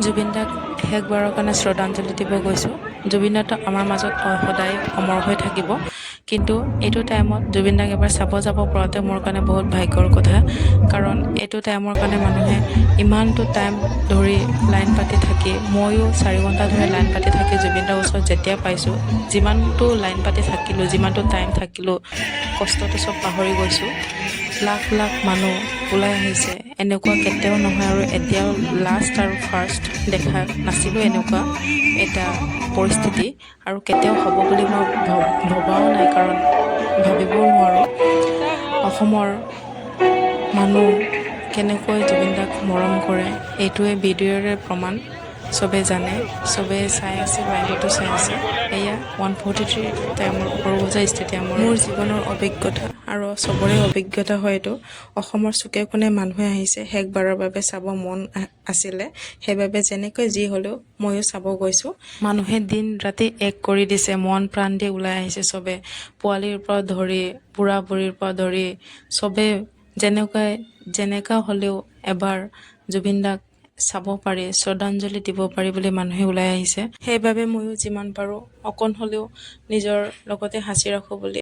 জুবিন দাক শেষবাৰৰ কাৰণে শ্ৰদ্ধাঞ্জলি দিব গৈছোঁ। জুবিন দাটো আমাৰ মাজত সদায় অমৰ হৈ থাকিব, কিন্তু এইটো টাইমত জুবিন দাক এবাৰ চাব যাব পৰাটো মোৰ কাৰণে বহুত ভাগ্যৰ কথা। কাৰণ এইটো টাইমৰ কাৰণে মানুহে ইমানটো টাইম ধৰি লাইন পাতি থাকি, ময়ো 4 ঘণ্টা ধৰি লাইন পাতি থাকি জুবিন দাৰ ওচৰত যেতিয়া পাইছোঁ, যিমানটো লাইন পাতি থাকিলোঁ, যিমানটো টাইম থাকিলোঁ, কষ্টটো চব পাহৰি গৈছোঁ। লাখ লাখ মানুহ ওলাই আহিছে, এনেকুৱা কেতিয়াও নহয় আৰু এতিয়াও লাষ্ট আৰু ফাৰ্ষ্ট দেখা নাছিলোঁ এনেকুৱা এটা পৰিস্থিতি, আৰু কেতিয়াও হ'ব বুলি মই ভবাও নাই, কাৰণ ভাবিবও নোৱাৰোঁ। অসমৰ মানুহ কেনেকৈ জুবিন দাক মৰম কৰে এইটোৱে ভিডিঅ'ৰে প্ৰমাণ। চবে জানে, চবে চাই আছে, লাইভতো চাই আছে। এয়া 143 টাইমৰ সৰুসজাই ষ্টেডিয়ামৰ মোৰ জীৱনৰ অভিজ্ঞতা, আৰু চবৰে অভিজ্ঞতা হয় এইটো। অসমৰ চুকে কোণে মানুহে আহিছে, শেষবাৰৰ বাবে চাব মন আছিলে, সেইবাবে যেনেকৈ যি হ'লেও ময়ো চাব গৈছোঁ। মানুহে দিন ৰাতি এক কৰি দিছে, মন প্ৰাণ দি ওলাই আহিছে চবে, পোৱালিৰ পৰা ধৰি বুঢ়া বুঢ়ীৰ পৰা ধৰি চবে যেনেকা হ'লেও এবাৰ জুবিন দাক চাব পাৰি, শ্ৰদ্ধাঞ্জলি দিব পাৰি বুলি মানুহে ওলাই আহিছে। সেইবাবে ময়ো যিমান পাৰোঁ অকণ হ'লেও নিজৰ লগতে সাঁচি ৰাখোঁ বুলি